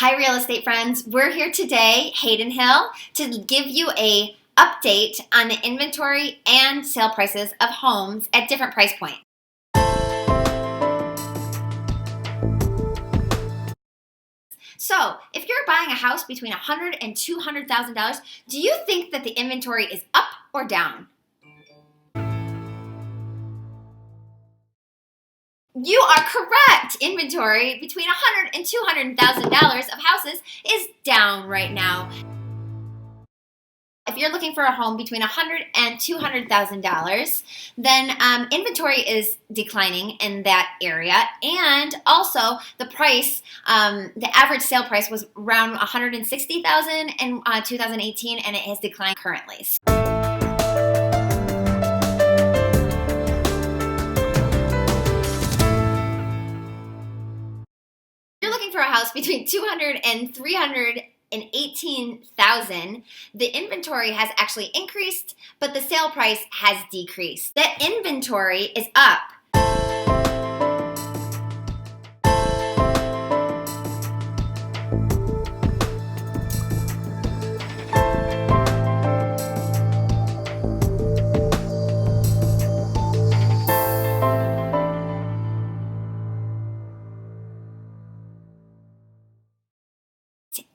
Hi real estate friends, we're here today, HaydenHill, to give you a update on the inventory and sale prices of homes at different price points. So, if you're buying a house between $100,000 and $200,000, do you think that the inventory is up or down? You are correct. Inventory between $100,000 and $200,000 of houses is down right now. If you're looking for a home between $100,000 and $200,000, then inventory is declining in that area, and also the price, the average sale price was around $160,000 in 2018, and it has declined currently. You're looking for a house between $200,000 and $318,000. The inventory has actually increased, but the sale price has decreased. The inventory is up.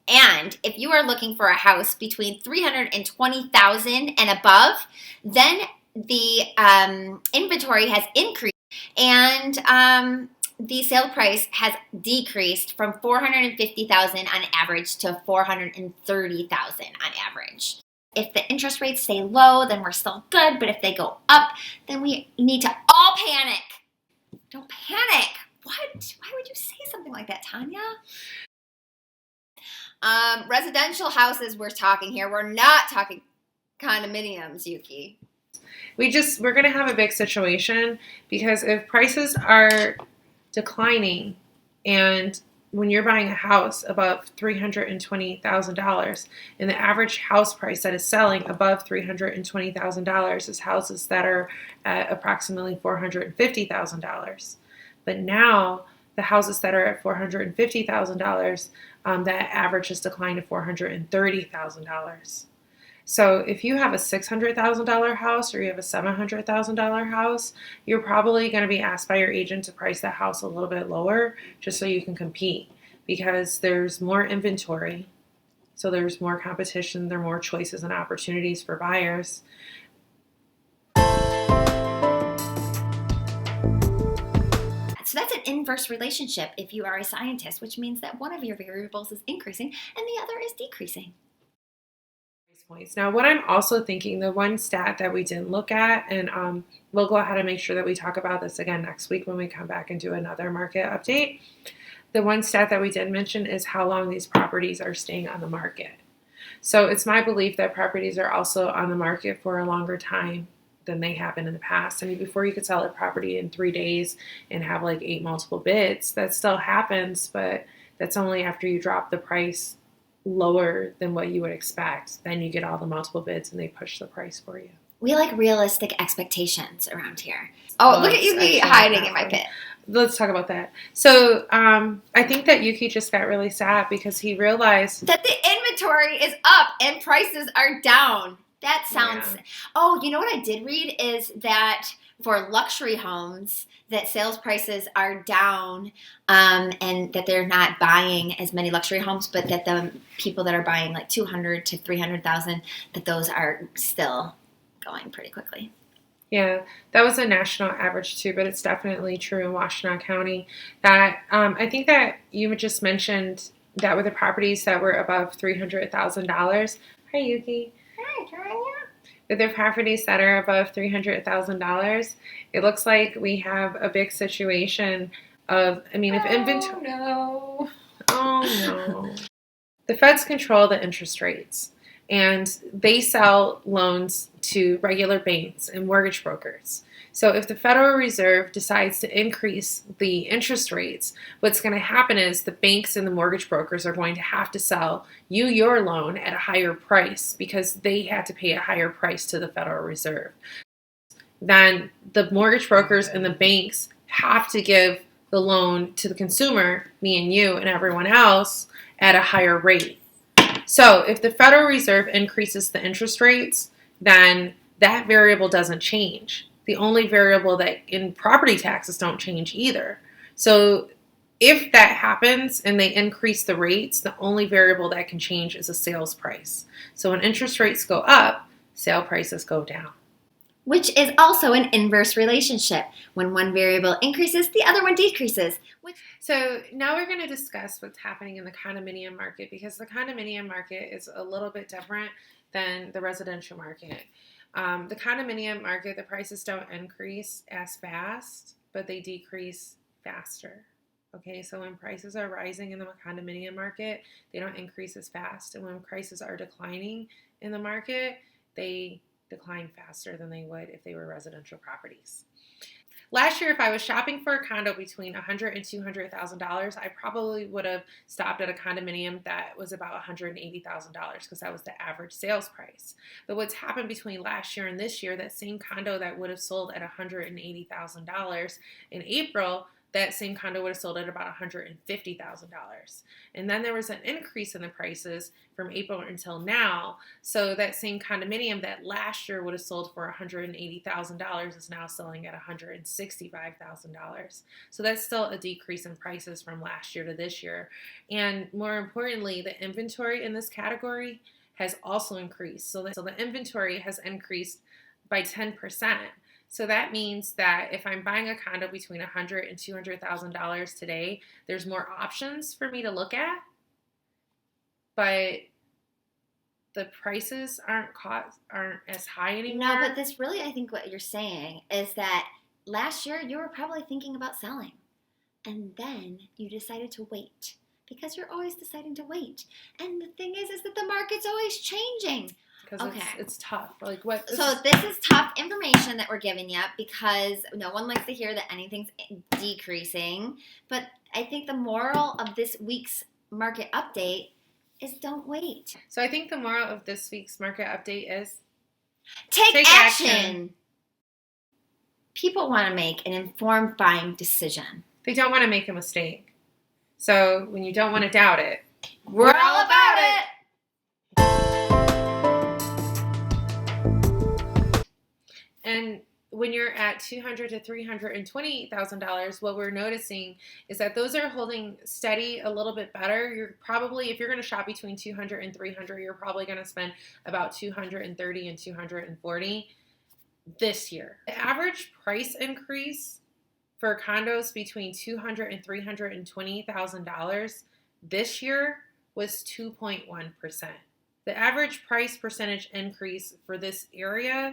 And if you are looking for a house between $320,000 and above, then the inventory has increased, and the sale price has decreased from $450,000 on average to $430,000 on average. If the interest rates stay low, then we're still good, but if they go up, then we need to all panic. Don't panic. What? Why would you say something like that, Tanya? Residential houses we're talking here. We're not talking condominiums, Yuki. We're going to have a big situation, because if prices are declining, and when you're buying a house above $320,000, and the average house price that is selling above $320,000 is houses that are at approximately $450,000. But now the houses that are at $450,000, that average has declined to $430,000. So if you have a $600,000 house or you have a $700,000 house, you're probably going to be asked by your agent to price that house a little bit lower just so you can compete, because there's more inventory. So there's more competition, there are more choices and opportunities for buyers. So that's an inverse relationship if you are a scientist, which means that one of your variables is increasing and the other is decreasing. Points. Now, what I'm also thinking, the one stat that we didn't look at, and we'll go ahead and make sure that we talk about this again next week when we come back and do another market update. The one stat that we did mention is how long these properties are staying on the market. So it's my belief that properties are also on the market for a longer time than they have been in the past. I mean, before you could sell a property in 3 days and have like 8 multiple bids, that still happens, but that's only after you drop the price lower than what you would expect. Then you get all the multiple bids and they push the price for you. We like realistic expectations around here. Oh, look at Yuki hiding in my pit. Let's talk about that. So I think that Yuki just got really sad because he realized that the inventory is up and prices are down. That sounds... Yeah. Oh, you know what I did read is that for luxury homes, that sales prices are down, and that they're not buying as many luxury homes, but that the people that are buying like $200,000 to $300,000, that those are still going pretty quickly. Yeah, that was a national average too, but it's definitely true in Washtenaw County. That I think that you just mentioned that with the properties that were above $300,000. Hi, Yuki. Hi, Tanya. With the properties that are above $300,000, it looks like we have a big situation of, I mean, if inventory... Oh, no. The feds control the interest rates, and they sell loans to regular banks and mortgage brokers. So if the Federal Reserve decides to increase the interest rates, what's going to happen is the banks and the mortgage brokers are going to have to sell you your loan at a higher price because they had to pay a higher price to the Federal Reserve. Then the mortgage brokers and the banks have to give the loan to the consumer, me and you and everyone else, at a higher rate. So if the Federal Reserve increases the interest rates, then that variable doesn't change. The only variable that in property taxes don't change either. So if that happens and they increase the rates, the only variable that can change is a sales price. So when interest rates go up, sale prices go down. Which is also an inverse relationship. When one variable increases, the other one decreases. So now we're going to discuss what's happening in the condominium market, because the condominium market is a little bit different than the residential market. The condominium market, the prices don't increase as fast, but they decrease faster. Okay, so when prices are rising in the condominium market, they don't increase as fast. And when prices are declining in the market, they decline faster than they would if they were residential properties. Last year, if I was shopping for a condo between $100,000 and $200,000, I probably would have stopped at a condominium that was about $180,000 because that was the average sales price. But what's happened between last year and this year, that same condo that would have sold at $180,000 in April, that same condo would have sold at about $150,000. And then there was an increase in the prices from April until now. So that same condominium that last year would have sold for $180,000 is now selling at $165,000. So that's still a decrease in prices from last year to this year. And more importantly, the inventory in this category has also increased. So the inventory has increased by 10%. So that means that if I'm buying a condo between $100,000 and $200,000 today, there's more options for me to look at, but the prices aren't as high anymore. No, but this really, I think what you're saying is that last year you were probably thinking about selling, and then you decided to wait, because you're always deciding to wait. And the thing is that the market's always changing. Because it's tough. Like what? This is tough information that we're giving you, because no one likes to hear that anything's decreasing. But I think the moral of this week's market update is don't wait. So I think the moral of this week's market update is take action. People want to make an informed buying decision. They don't want to make a mistake. So when you don't want to doubt it, we're all about it. And when you're at $200,000 to $320,000, what we're noticing is that those are holding steady a little bit better. You're probably, if you're going to shop between $200,000 and $300,000, you're probably going to spend about $230,000 and $240,000 this year. The average price increase for condos between $200,000 and $320,000 this year was 2.1%. The average price percentage increase for this area,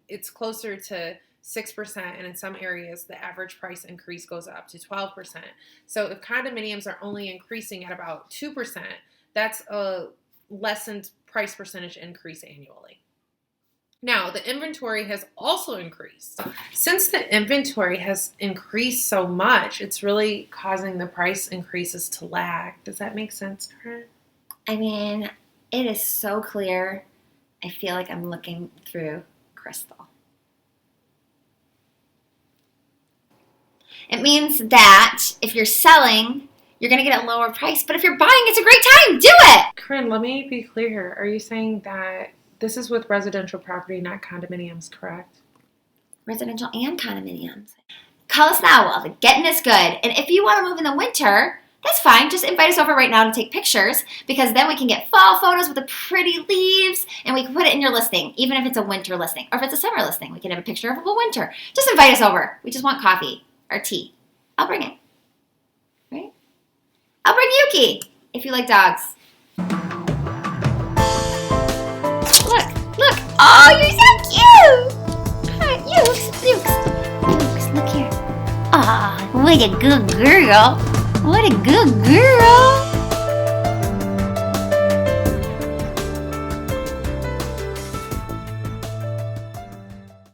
it's closer to 6%, and in some areas the average price increase goes up to 12%. So if condominiums are only increasing at about 2%, that's a lessened price percentage increase annually. Now, the inventory has also increased. Since the inventory has increased so much, it's really causing the price increases to lag. Does that make sense, Karen? I mean, it is so clear. I feel like I'm looking through crystal. It means that if you're selling, you're going to get a lower price. But if you're buying, it's a great time. Do it! Karen, let me be clear here. Are you saying that this is with residential property, not condominiums, correct? Residential and condominiums. Call us now. Well, getting is good. And if you want to move in the winter, that's fine. Just invite us over right now to take pictures, because then we can get fall photos with the pretty leaves, and we can put it in your listing, even if it's a winter listing. Or if it's a summer listing, we can have a picture of a winter. Just invite us over. We just want coffee or tea. I'll bring it. Right? I'll bring Yuki if you like dogs. Look. Oh, you're so cute. Hi, Yukes, look here. Ah, what a good girl. What a good girl.